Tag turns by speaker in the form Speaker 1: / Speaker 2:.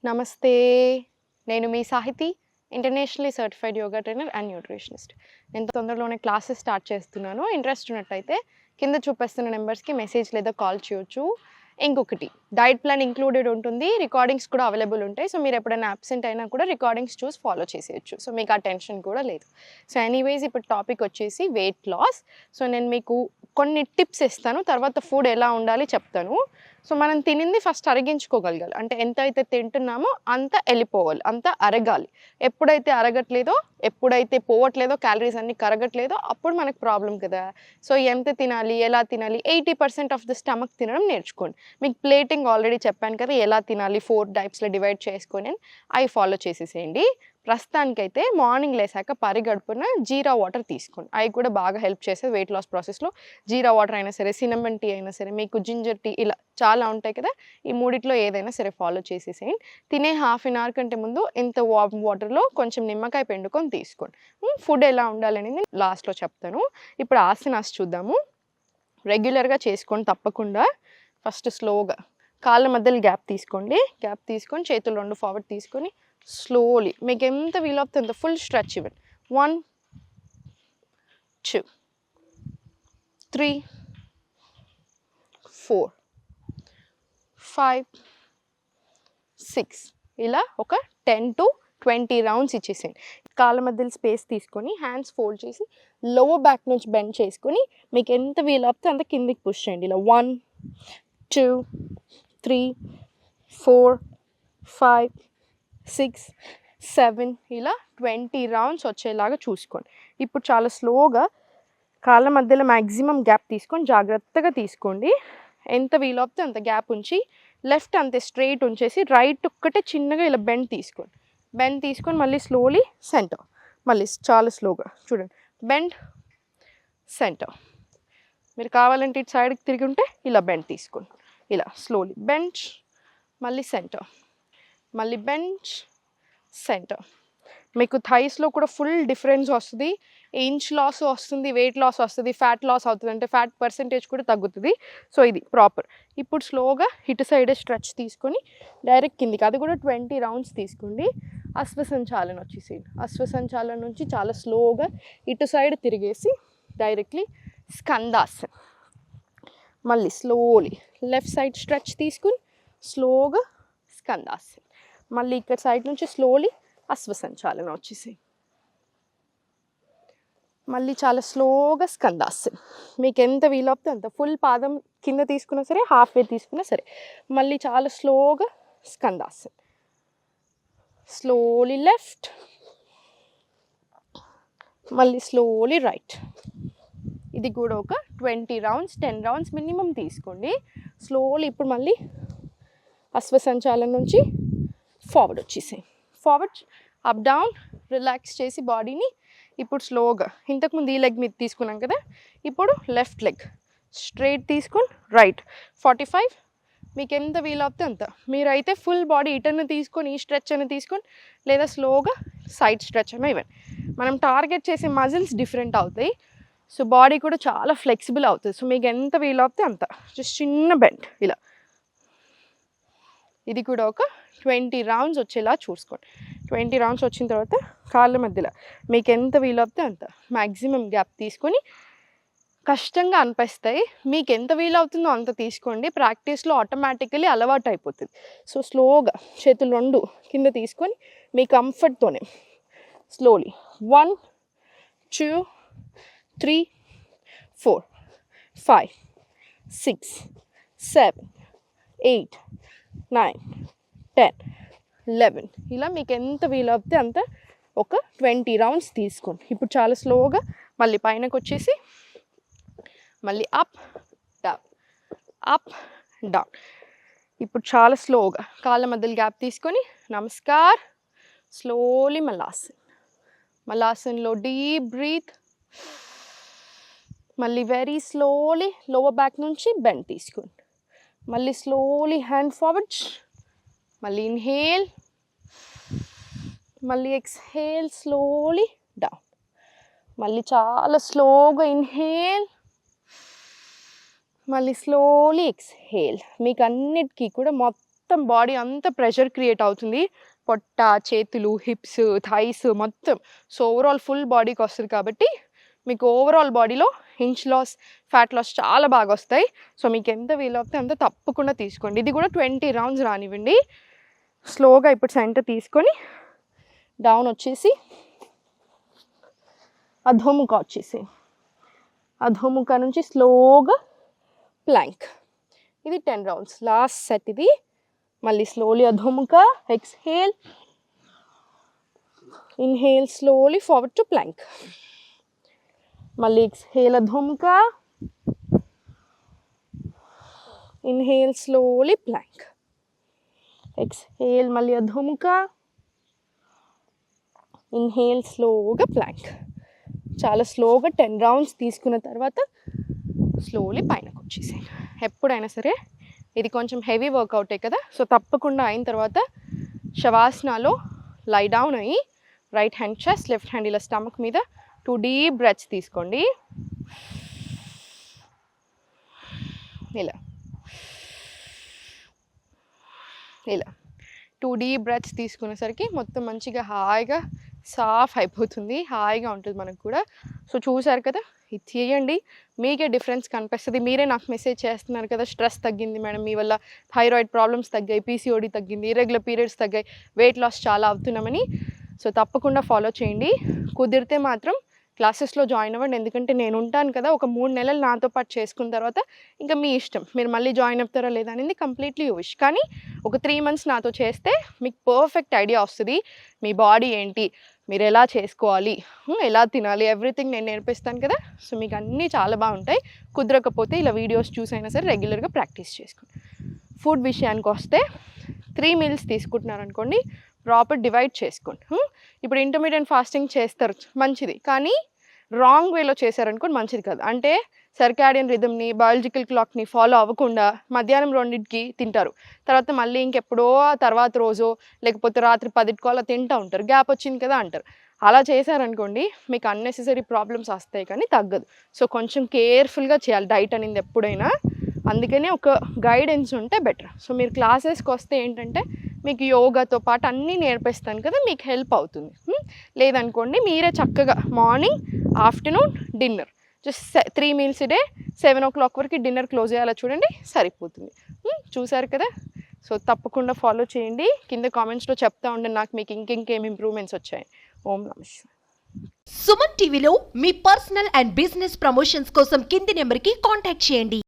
Speaker 1: నమస్తే. నేను మీ Sahiti, internationally certified yoga trainer and nutritionist. నేను తొందరలోనే క్లాసెస్ స్టార్ట్ చేస్తున్నాను. ఇంట్రెస్ట్ ఉన్నట్టయితే కింద చూపిస్తున్న నెంబర్స్కి మెసేజ్ లేదా కాల్ చేయొచ్చు. ఇంకొకటి, డైట్ ప్లాన్ ఇంక్లూడెడ్ ఉంటుంది, రికార్డింగ్స్ కూడా అవైలబుల్ ఉంటాయి. సో మీరు ఎప్పుడైనా అబ్సెంట్ అయినా కూడా రికార్డింగ్స్ చూసి ఫాలో చేసేయచ్చు. సో మీకు ఆ టెన్షన్ కూడా లేదు. సో ఎనీవేస్ ఇప్పుడు టాపిక్ వచ్చేసి వెయిట్ లాస్. సో నేను మీకు కొన్ని టిప్స్ ఇస్తాను, తర్వాత ఫుడ్ ఎలా ఉండాలి చెప్తాను. సో మనం తినింది ఫస్ట్ అరిగించుకోగలగాలి. అంటే ఎంత అయితే తింటున్నామో అంత వెళ్ళిపోవాలి, అంత అరగాలి. ఎప్పుడైతే అరగట్లేదో, ఎప్పుడైతే పోవట్లేదో, క్యాలరీస్ అన్నీ కరగట్లేదో అప్పుడు మనకు ప్రాబ్లం కదా. సో ఎంత తినాలి, ఎలా తినాలి, 80% ఆఫ్ ద స్టమక్ తినడం నేర్చుకోండి. మీకు ప్లేటింగ్ ఆల్రెడీ చెప్పాను కదా, ఎలా తినాలి 4 టైప్స్లో డివైడ్ చేసుకొని అవి ఫాలో చేసేసేయండి. ప్రస్తుతానికైతే మార్నింగ్ లేసాక పరిగడుపున జీరా వాటర్ తీసుకోండి. అవి కూడా బాగా హెల్ప్ చేసేది వెయిట్ లాస్ ప్రాసెస్లో. జీరా వాటర్ అయినా సరే, సినమన్ టీ అయినా సరే, మీకు జింజర్ టీ, ఇలా చాలా ఉంటాయి కదా. ఈ మూడిట్లో ఏదైనా సరే ఫాలో చేసేసేయండి. తినే హాఫ్ అన్ అవర్ కంటే ముందు ఇంత వాటర్లో కొంచెం నిమ్మకాయ పిండుకొని తీసుకోండి. ఫుడ్ ఎలా ఉండాలనేది లాస్ట్లో చెప్తాను. ఇప్పుడు ఆసనాస్ చూద్దాము. రెగ్యులర్గా చేసుకోండి తప్పకుండా. ఫస్ట్ స్లోగా కాళ్ళ మధ్యలో గ్యాప్ తీసుకోండి. గ్యాప్ తీసుకొని చేతులు 2 ఫార్వర్డ్ తీసుకొని స్లోలీ మీకు ఎంత వీలవుతుంది అంత ఫుల్ స్ట్రెచ్ ఇవ్వండి. 1 2 3 4 5 6 ఇలా ఒక 10 to 20 రౌండ్స్ ఇచ్చేసేయండి. కాళ్ళ మధ్యలో స్పేస్ తీసుకొని హ్యాండ్స్ ఫోల్డ్ చేసి లోవర్ బ్యాక్ నుంచి బెండ్ చేసుకొని మీకు ఎంత వీలవుతుంది అంత కిందికి పుష్ చేయండి. ఇలా 1 2 3 4 5 6 7 ఇలా 20 రౌండ్స్ వచ్చేలాగా చూసుకోండి. ఇప్పుడు చాలా స్లోగా కాళ్ళ మధ్యలో మ్యాక్సిమం గ్యాప్ తీసుకొని జాగ్రత్తగా తీసుకోండి. ఎంత వీలవుతే అంత గ్యాప్ ఉంచి లెఫ్ట్ అంతే స్ట్రైట్ ఉంచేసి రైట్ ఒక్కటే చిన్నగా ఇలా బెండ్ తీసుకోండి. బెండ్ తీసుకొని మళ్ళీ స్లోలీ సెంటర్, మళ్ళీ చాలా స్లోగా చూడండి. Bend centre. మీరు కావాలంటే ఇటు సైడ్కి తిరిగి ఉంటే ఇలా బెండ్ తీసుకోండి. ఇలా స్లోలీ బెంచ్, మళ్ళీ సెంటర్, మళ్ళీ బెంచ్, సెంటర్. మీకు థైస్లో కూడా ఫుల్ డిఫరెన్స్ వస్తుంది. ఇంచ్ లాస్ వస్తుంది, వెయిట్ లాస్ వస్తుంది, ఫ్యాట్ లాస్ అవుతుంది, అంటే ఫ్యాట్ పర్సెంటేజ్ కూడా తగ్గుతుంది. సో ఇది ప్రాపర్. ఇప్పుడు స్లోగా ఇటు సైడే స్ట్రెచ్ తీసుకొని డైరెక్ట్ కిందికి, అది కూడా 20 రౌండ్స్ తీసుకోండి. అశ్వసంచాలన వచ్చేసేయండి. అశ్వసంచాలన నుంచి చాలా స్లోగా ఇటు సైడ్ తిరిగేసి డైరెక్ట్లీ స్కందాసన్. మళ్ళీ స్లోలీ లెఫ్ట్ సైడ్ స్ట్రెచ్ తీసుకుని స్లోగా స్కందాసన్. మళ్ళీ ఇక్కడ సైడ్ నుంచి స్లోలీ అశ్వసంచాలన వచ్చేసేయండి. మళ్ళీ చాలా స్లోగా స్కందాసన్. మీకు ఎంత వీలవుతే అంత ఫుల్ పాదం కింద తీసుకున్నా సరే, హాఫ్ వే తీసుకున్నా సరే. మళ్ళీ చాలా స్లోగా స్కందాసన్. స్లోలీ లెఫ్ట్, మళ్ళీ స్లోలీ రైట్. ఇది కూడా ఒక 20 రౌండ్స్ 10 రౌండ్స్ మినిమం తీసుకోండి. స్లోలీ ఇప్పుడు మళ్ళీ అశ్వసంచాలన నుంచి ఫార్వర్డ్ వచ్చేసేయండి. ఫార్వర్డ్, అప్ డౌన్, రిలాక్స్ చేసి బాడీని. ఇప్పుడు స్లోగా ఇంతకుముందు ఈ లెగ్ మీద తీసుకున్నాం కదా, ఇప్పుడు లెఫ్ట్ లెగ్ స్ట్రైట్ తీసుకొని రైట్ 45. మీకు ఎంత వీలవుతే అంత. మీరైతే ఫుల్ బాడీ ఇటర్ని తీసుకొని ఈ స్ట్రెచ్ అని తీసుకొని, లేదా స్లోగా సైడ్ స్ట్రెచ్ అని ఇవ్వండి. మనం టార్గెట్ చేసే మజిల్స్ డిఫరెంట్ అవుతాయి. సో బాడీ కూడా చాలా ఫ్లెక్సిబుల్ అవుతుంది. సో మీకు ఎంత వీలవుతే అంత. జస్ట్ చిన్న బెండ్ ఇలా. ఇది కూడా ఒక 20 రౌండ్స్ వచ్చేలా చూసుకోండి. 20 రౌండ్స్ వచ్చిన తర్వాత కాళ్ళ మధ్యలో మీకు ఎంత వీలవుతే అంత మ్యాక్సిమం గ్యాప్ తీసుకొని, కష్టంగా అనిపిస్తాయి, మీకు ఎంత వీలవుతుందో అంత తీసుకోండి. ప్రాక్టీస్లో ఆటోమేటికలీ అలవాటు అయిపోతుంది. సో స్లోగా చేతులు 2 కింద తీసుకొని మీ కంఫర్ట్తోనే స్లోలీ 1 2 3 4 5 6 7 8 9 10 11 ఇలా మీకు ఎంత వీలవుతే అంత ఒక 20 రౌండ్స్ తీసుకోండి. ఇప్పుడు చాలా స్లోగా మళ్ళీ పైనకు వచ్చేసి మళ్ళీ అప్ డౌన్, అప్ డౌన్. ఇప్పుడు చాలా స్లోగా కాళ్ళ మధ్యలో గ్యాప్ తీసుకొని నమస్కార్. స్లోలీ మలాసన్. మలాసన్లో డీప్ బ్రీత్. మళ్ళీ వెరీ స్లోలీ లోవర్ బ్యాక్ నుంచి బెండ్ తీసుకోండి. మళ్ళీ స్లోలీ హ్యాండ్ ఫార్వర్డ్, మళ్ళీ ఇన్హేల్, మళ్ళీ ఎక్స్హేల్ స్లోలీ డౌన్. మళ్ళీ చాలా స్లోగా ఇన్హేల్, మళ్ళీ స్లోలీ ఎక్స్హేల్. మీకు అన్నిటికీ కూడా మొత్తం మొత్తం బాడీ అంతా ప్రెషర్ క్రియేట్ అవుతుంది, పొట్ట, చేతులు, హిప్స్, థైస్ మొత్తం. సో ఓవరాల్ ఫుల్ బాడీకి వస్తుంది కాబట్టి మీకు ఓవరాల్ బాడీలో ఇంచ్ లాస్, ఫ్యాట్ లాస్ చాలా బాగా వస్తాయి. సో మీకు ఎంత వీలవుతే అంత తప్పకుండా తీసుకోండి. ఇది కూడా 20 రౌండ్స్ రానివ్వండి. స్లోగా ఇప్పుడు సెంటర్ తీసుకొని డౌన్ వచ్చేసి అధోముఖ వచ్చేసి అధోముఖ నుంచి స్లోగా ప్లాంక్. ఇది 10 రౌండ్స్. లాస్ట్ సెట్ ఇది. మళ్ళీ slowly adhomukha, exhale, inhale slowly forward to plank. మళ్ళీ exhale adhomukha, inhale slowly plank, exhale మళ్ళీ అధోముఖ, ఇన్హేల్ స్లోగా ప్లాంక్. చాలా స్లోగా 10 రౌండ్స్ తీసుకున్న తర్వాత స్లోలీ పైనకు వచ్చేసేయండి. ఎప్పుడైనా సరే ఇది కొంచెం హెవీ వర్కౌటే కదా, సో తప్పకుండా అయిన తర్వాత శవాసనాలో లై డౌన్ అయ్యి right hand chest, left hand ఇలా స్టమక్ మీద 2 డీప్ బ్రెత్స్ తీసుకోండి. ఇలా 2 డీప్ బ్రెత్స్ తీసుకునేసరికి మొత్తం మంచిగా హాయిగా సాఫ్ అయిపోతుంది, హాయిగా ఉంటుంది మనకు కూడా. సో చూసారు కదా, ఇది చేయండి, మీకే డిఫరెన్స్ కనిపిస్తుంది. మీరే నాకు మెసేజ్ చేస్తున్నారు కదా, స్ట్రెస్ తగ్గింది మేడం, మీ వల్ల థైరాయిడ్ ప్రాబ్లమ్స్ తగ్గాయి, పీసీఓడి తగ్గింది, ఇర్రెగ్యులర్ పీరియడ్స్ తగ్గాయి, వెయిట్ లాస్ చాలా అవుతున్నామని. సో తప్పకుండా ఫాలో చేయండి. కుదిరితే మాత్రం క్లాసెస్లో జాయిన్ అవ్వండి, ఎందుకంటే నేను ఉంటాను కదా. ఒక 3 నెలలు నాతో పాటు చేసుకున్న తర్వాత ఇంకా మీ ఇష్టం, మీరు మళ్ళీ జాయిన్ అవుతారా లేదా అనేది కంప్లీట్లీ యూ విష్. కానీ ఒక 3 మంత్స్ నాతో చేస్తే మీకు పర్ఫెక్ట్ ఐడియా వస్తుంది, మీ బాడీ ఏంటి, మీరు ఎలా చేసుకోవాలి, ఎలా తినాలి, ఎవ్రీథింగ్ నేను నేర్పిస్తాను కదా. సో మీకు అన్నీ చాలా బాగుంటాయి. కుదరకపోతే ఇలా వీడియోస్ చూసైనా సరే రెగ్యులర్గా ప్రాక్టీస్ చేసుకోండి. ఫుడ్ విషయానికి వస్తే 3 మీల్స్ తీసుకుంటున్నారనుకోండి, ప్రాపర్ డివైడ్ చేసుకోండి. ఇప్పుడు ఇంటర్మీడియట్ ఫాస్టింగ్ చేస్తారు మంచిది, కానీ రాంగ్ వేలో చేశారనుకోండి మంచిది కాదు. అంటే సర్కాడియన్ రిథమ్ని, బయాలజికల్ క్లాక్ని ఫాలో అవ్వకుండా మధ్యాహ్నం 2కి తింటారు, తర్వాత మళ్ళీ ఇంకెప్పుడో తర్వాత రోజు లేకపోతే రాత్రి 10కి అలా తింటూ ఉంటారు, గ్యాప్ వచ్చింది కదా అంటారు. అలా చేశారనుకోండి మీకు అన్నెసెసరీ ప్రాబ్లమ్స్ వస్తాయి కానీ తగ్గదు. సో కొంచెం కేర్ఫుల్గా చేయాలి డైట్ అనేది ఎప్పుడైనా. అందుకనే ఒక గైడెన్స్ ఉంటే బెటర్. సో మీరు క్లాసెస్కి వస్తే ఏంటంటే మీకు యోగాతో పాటు అన్నీ నేర్పిస్తాను కదా, మీకు హెల్ప్ అవుతుంది. లేదనుకోండి మీరే చక్కగా morning, afternoon, dinner just 3 meals day 7 o'clock వరకు డిన్నర్ క్లోజ్ చేయాలో చూడండి, సరిపోతుంది. చూసారు కదా. సో తప్పకుండా ఫాలో చేయండి. కింద కామెంట్స్లో చెప్తా ఉండండి నాకు మీకు ఇంకేం ఇంప్రూవ్మెంట్స్ వచ్చాయి. ఓం నమః శివాయ.
Speaker 2: సుమన్ టీవీలో మీ పర్సనల్ అండ్ బిజినెస్ ప్రమోషన్స్ కోసం కింది నెంబర్కి కాంటాక్ట్ చేయండి.